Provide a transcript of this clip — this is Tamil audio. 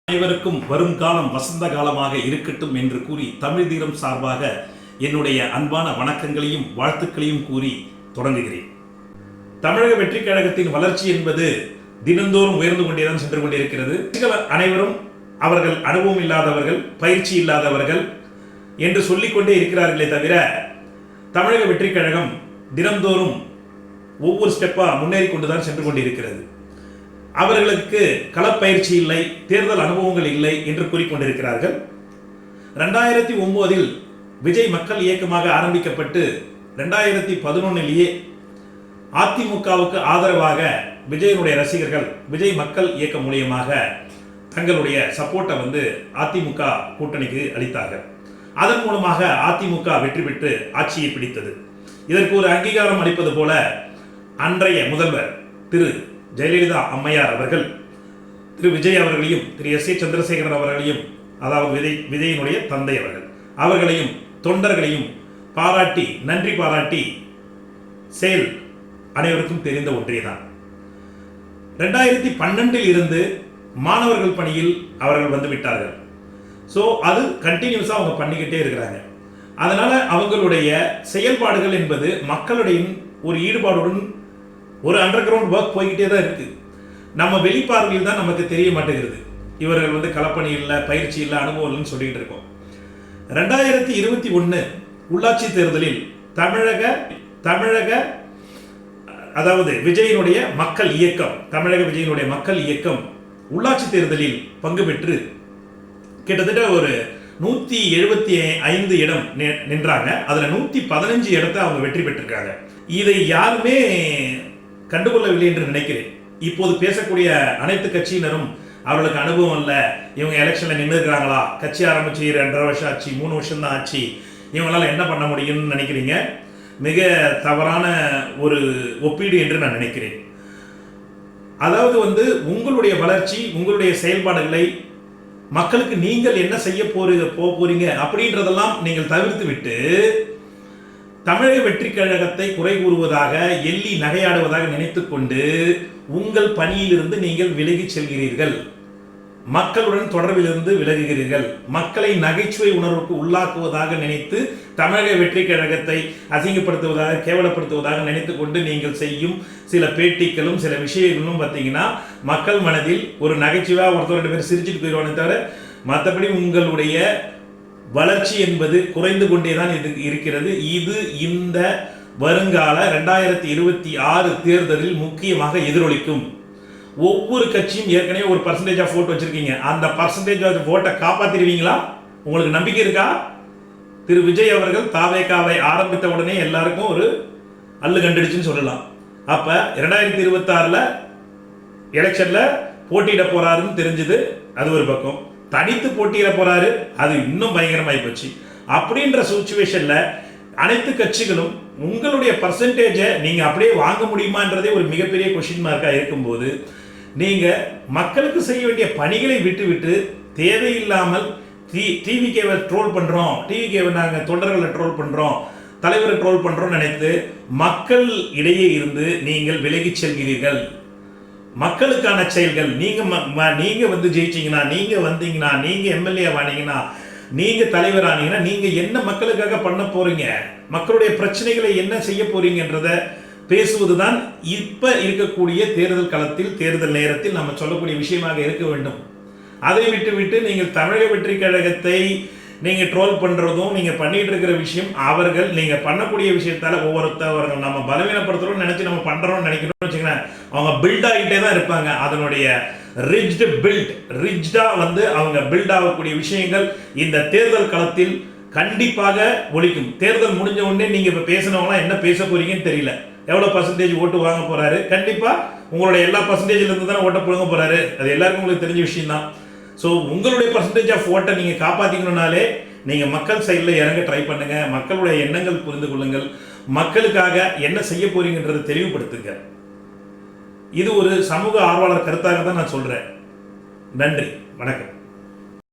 அனைவருக்கும் வரும் காலம் வசந்த காலமாக இருக்கட்டும் என்று கூறி தமிழ் தீரம் சார்பாக என்னுடைய அன்பான வணக்கங்களையும் வாழ்த்துக்களையும் கூறி தொடங்குகிறேன். தமிழக வெற்றி கழகத்தின் வளர்ச்சி என்பது தினந்தோறும் உயர்ந்து கொண்டேதான் சென்று கொண்டிருக்கிறது. அனைவரும் அவர்கள் அனுபவம் இல்லாதவர்கள், பயிற்சி இல்லாதவர்கள் என்று சொல்லிக்கொண்டே இருக்கிறார்களே தவிர தமிழக வெற்றி கழகம் தினந்தோறும் ஒவ்வொரு ஸ்டெப்பா முன்னேறி கொண்டுதான் சென்று கொண்டிருக்கிறது. அவர்களுக்கு களப்பயிற்சி இல்லை, தேர்தல் அனுபவங்கள் இல்லை என்று கூறிக்கொண்டிருக்கிறார்கள். 2009 விஜய் மக்கள் இயக்கமாக ஆரம்பிக்கப்பட்டு 2011 அதிமுகவுக்கு ஆதரவாக விஜயனுடைய ரசிகர்கள் விஜய் மக்கள் இயக்கம் மூலியமாக தங்களுடைய சப்போர்ட்டை அதிமுக கூட்டணிக்கு அளித்தார்கள். அதன் மூலமாக அதிமுக வெற்றி பெற்று ஆட்சியை பிடித்தது. இதற்கு ஒரு அங்கீகாரம் அளிப்பது போல அன்றைய முதல்வர் திரு ஜெயலலிதா அம்மையார் அவர்கள் திரு விஜய் அவர்களையும் திரு எஸ். ஏ. சந்திரசேகரன் அவர்களையும், அதாவது விஜயினுடைய தந்தை அவர்களையும் தொண்டர்களையும் பாராட்டி, நன்றி பாராட்டி செயல் அனைவருக்கும் தெரிந்த ஒன்றேதான். 2012 இருந்து மாணவர்கள் பணியில் அவர்கள் வந்துவிட்டார்கள். ஸோ அது கண்டினியூஸாக அவங்க பண்ணிக்கிட்டே இருக்கிறாங்க. அதனால அவங்களுடைய செயல்பாடுகள் என்பது மக்களுடைய ஒரு ஈடுபாடுடன் ஒரு அண்டர் கிரவுண்ட் ஒர்க் போய்கிட்டே தான் இருக்கு. நம்ம வெளிப்பார்வையில் தான் நமக்கு தெரிய மாட்டேங்கிறது. இவர்கள் களப்பணி இல்லை, பயிற்சி இல்லை, அனுபவம் இல்லைன்னு சொல்லிட்டு இருக்கோம். 2021 உள்ளாட்சி தேர்தலில் தமிழக அதாவது விஜயனுடைய மக்கள் இயக்கம், தமிழக விஜயனுடைய மக்கள் இயக்கம் உள்ளாட்சி தேர்தலில் பங்கு பெற்று கிட்டத்தட்ட ஒரு 175 இடம் நின்றாங்க. அதுல 115 இடத்தை அவங்க வெற்றி பெற்றிருக்காங்க. இதை யாருமே கண்டுகொள்ளவில்லை என்று நினைக்கிறேன். இப்போது பேசக்கூடிய அனைத்து கட்சியினரும் அவர்களுக்கு அனுபவம் இல்லை, இவங்க எலெக்ஷன்ல நின்று இருக்கிறாங்களா, கட்சி ஆரம்பிச்சு 2.5 வருஷம் ஆச்சு, 3 வருஷம் தான் ஆச்சு, இவங்களால என்ன பண்ண முடியும்னு நினைக்கிறீங்க. மிக தவறான ஒரு ஒப்பீடு என்று நான் நினைக்கிறேன். அதாவது உங்களுடைய வளர்ச்சி, உங்களுடைய செயல்பாடுகளை மக்களுக்கு நீங்கள் என்ன செய்ய போறீங்க அப்படின்றதெல்லாம் நீங்கள் தவிர்த்து விட்டு தமிழக வெற்றி கழகத்தை குறை கூறுவதாக, எள்ளி நகையாடுவதாக நினைத்துக் கொண்டு உங்கள் பணியிலிருந்து நீங்கள் விலகி செல்கிறீர்கள். மக்களுடன் தொடர்பிலிருந்து விலகுகிறீர்கள். மக்களை நகைச்சுவை உணர்வுக்கு உள்ளாக்குவதாக நினைத்து தமிழக வெற்றி கழகத்தை அசிங்கப்படுத்துவதாக, கேவலப்படுத்துவதாக நினைத்துக் கொண்டு நீங்கள் செய்யும் சில பேட்டிகளும் சில விஷயங்களும் பார்த்தீங்கன்னா மக்கள் மனதில் ஒரு நகைச்சுவையாக ஒருத்தர் 2 பேர் சிரிச்சுட்டு போயிடுவானே தவிர மற்றபடி உங்களுடைய வளர்ச்சி என்பது குறைந்து கொண்டேதான் இருக்கிறது. இது இந்த வருங்கால 2026 தேர்தலில் முக்கியமாக எதிரொலிக்கும். ஒவ்வொரு கட்சியும் ஏற்கனவே ஒரு பர்சன்டேஜ் ஆஃப் ஓட் வச்சிருக்கீங்க. அந்த பர்சன்டேஜ் ஆஃப் ஓட்டை காப்பாத்திடுவீங்களா? உங்களுக்கு நம்பிக்கை இருக்கா? திரு விஜய் அவர்கள் தாவேகாவை ஆரம்பித்த உடனே எல்லாருக்கும் ஒரு அல்லு கண்டுடுச்சுன்னு சொல்லலாம். அப்ப 2026 எலெக்ஷன்ல போட்டியிட போறாருன்னு தெரிஞ்சது, அது ஒரு பக்கம். தனித்து போட்டியிட போறாரு, அது இன்னும் பயங்கரமாயி போச்சு. அப்படின்ற சிச்சுவேஷன்ல அனைத்து கட்சிகளும் உங்களுடைய பர்சன்டேஜை நீங்க அப்படியே வாங்க முடியுமான்றதே ஒரு மிகப்பெரிய கொஸ்டின் மார்க்கா இருக்கும்போது நீங்க மக்களுக்கு செய்ய வேண்டிய பணிகளை விட்டு தேவையில்லாமல் டிவிகேவை ட்ரோல் பண்றோம், டிவிகேவை நாங்க தொண்டர்களை ட்ரோல் பண்றோம், தலைவரை ட்ரோல் பண்றோம் நினைத்து மக்கள் இடையே இருந்து நீங்கள் விலகி செல்கிறீர்கள். மக்களுக்கான செயல்கள் நீங்க ஜெயிச்சீங்கன்னா, நீங்க வந்தீங்கன்னா, நீங்க எம்எல்ஏ வானீங்கன்னா, நீங்க தலைவர் ஆனீங்கன்னா நீங்க என்ன மக்களுக்காக பண்ண போறீங்க, மக்களுடைய பிரச்சனைகளை என்ன செய்ய போறீங்கன்றத பேசுவதுதான் இப்ப இருக்கக்கூடிய தேர்தல் களத்தில், தேர்தல் நேரத்தில் நம்ம சொல்லக்கூடிய விஷயமாக இருக்க வேண்டும். அதை விட்டு நீங்கள் தமிழக வெற்றி கழகத்தை நீங்க ட்ரோல் பண்றதும் நீங்க பண்ணிட்டு இருக்கிற விஷயம், அவர்கள் நீங்க பண்ணக்கூடிய விஷயத்தால ஒவ்வொருத்தவர்கள் நம்ம பலவீனப்படுத்துறோம்னு நினைச்சு நம்ம பண்றோம்னு நினைக்கிறோம்னு வச்சுக்கோங்களேன், அவங்க பில்ட் ஆகிட்டே தான் இருப்பாங்க. அதனுடைய ரிஜ்டா அவங்க பில்ட் ஆகக்கூடிய விஷயங்கள் இந்த தேர்தல் களத்தில் கண்டிப்பாக ஒலிக்கும். தேர்தல் முடிஞ்ச உடனே நீங்க இப்ப பேசினவங்களாம் என்ன பேச போறீங்கன்னு தெரியல. எவ்வளவு பர்சன்டேஜ் ஓட்டு வாங்க போறாரு, கண்டிப்பா உங்களுடைய எல்லா பர்சன்டேஜ்ல இருந்து தானே ஓட்ட புழுங்க போறாரு. அது எல்லாருக்கும் உங்களுக்கு தெரிஞ்ச விஷயம் தான். ஸோ உங்களுடைய பர்சன்டேஜ் ஆஃப் ஓட்டை நீங்க காப்பாத்திக்கணும்னாலே நீங்க மக்கள் சைடில் இறங்க ட்ரை பண்ணுங்க. மக்களுடைய எண்ணங்கள் புரிந்து கொள்ளுங்கள். மக்களுக்காக என்ன செய்ய போறீங்கன்றதை தெளிவுபடுத்துங்க. இது ஒரு சமூக ஆர்வலர் கருத்தாக தான் நான் சொல்றேன். நன்றி, வணக்கம்.